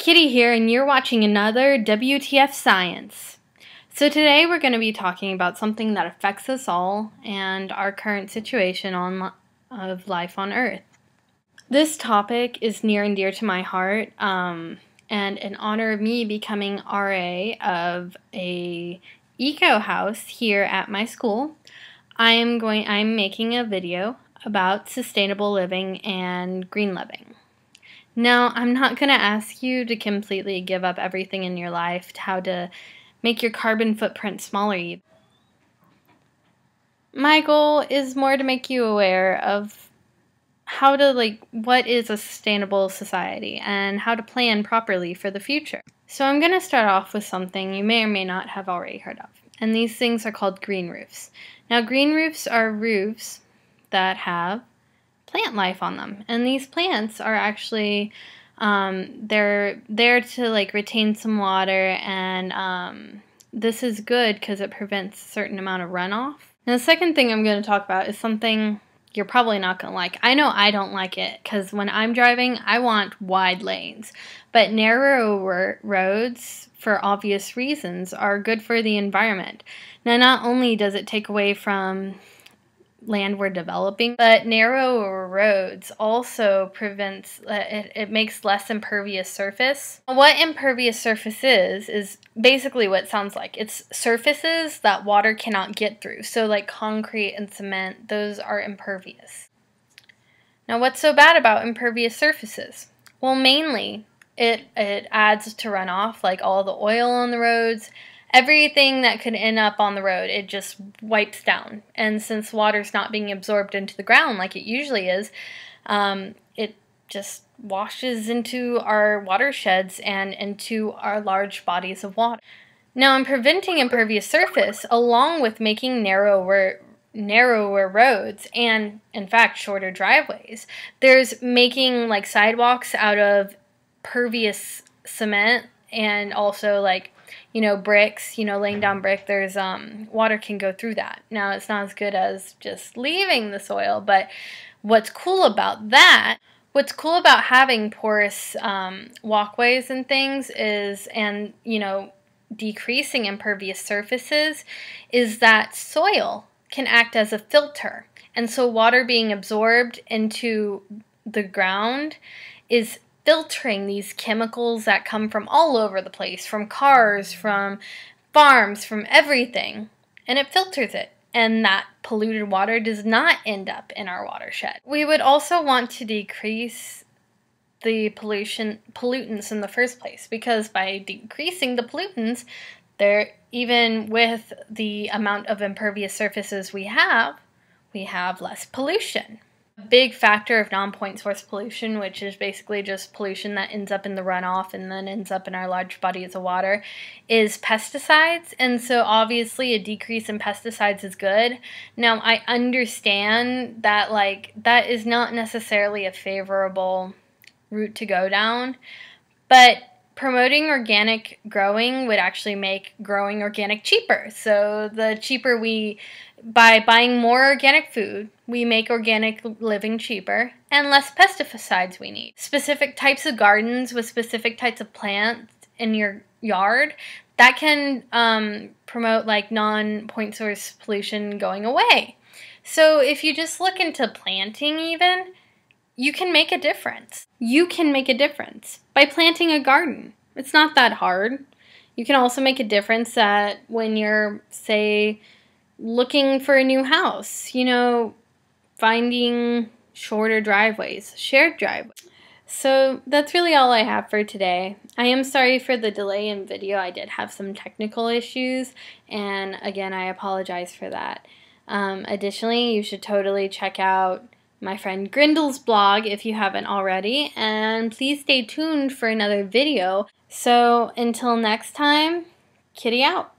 Kitty here, and you're watching another WTF Science. So today we're going to be talking about something that affects us all and our current situation of life on Earth. This topic is near and dear to my heart, and in honor of me becoming RA of a eco house here at my school, I'm making a video about sustainable living and green living. Now, I'm not going to ask you to completely give up everything in your life, to how to make your carbon footprint smaller. My goal is more to make you aware of how to, what is a sustainable society and how to plan properly for the future. So I'm going to start off with something you may or may not have already heard of, and these things are called green roofs. Now, green roofs are roofs that have plant life on them, and these plants are actually they're there to retain some water, and this is good because it prevents a certain amount of runoff. Now, the second thing I'm going to talk about is something you're probably not going to like. I know I don't like it because when I'm driving, I want wide lanes, but narrow roads, for obvious reasons, are good for the environment. Now, not only does it take away from land we're developing, but narrower roads also prevents, it makes less impervious surface. What impervious surface is basically what it sounds like. It's surfaces that water cannot get through. So like concrete and cement, those are impervious. Now, what's so bad about impervious surfaces? Well, mainly it adds to runoff, like all the oil on the roads. Everything that could end up on the road, it just wipes down. And since water's not being absorbed into the ground like it usually is, it just washes into our watersheds and into our large bodies of water. Now, in preventing impervious surface, along with making narrower roads and, in fact, shorter driveways, there's making sidewalks out of pervious cement and also bricks, laying down brick. There's water can go through that. Now, it's not as good as just leaving the soil, but what's cool about having porous walkways and things decreasing impervious surfaces is that soil can act as a filter. And so water being absorbed into the ground is filtering these chemicals that come from all over the place, from cars, from farms, from everything, and it filters it. And that polluted water does not end up in our watershed. We would also want to decrease the pollutants in the first place, because by decreasing the pollutants, even with the amount of impervious surfaces we have less pollution. A big factor of non-point source pollution, which is basically just pollution that ends up in the runoff and then ends up in our large bodies of water, is pesticides. And so obviously a decrease in pesticides is good. Now, I understand that that is not necessarily a favorable route to go down, but promoting organic growing would actually make growing organic cheaper. So by buying more organic food, we make organic living cheaper and less pesticides we need. Specific types of gardens with specific types of plants in your yard, that can promote non-point source pollution going away. So if you just look into planting even, you can make a difference. You can make a difference by planting a garden. It's not that hard. You can also make a difference that when you're, say, looking for a new house, finding shorter driveways, shared driveways. So that's really all I have for today. I am sorry for the delay in video. I did have some technical issues, and again, I apologize for that. Additionally, you should totally check out my friend Grindel's blog if you haven't already, and please stay tuned for another video. So until next time, Kitty out.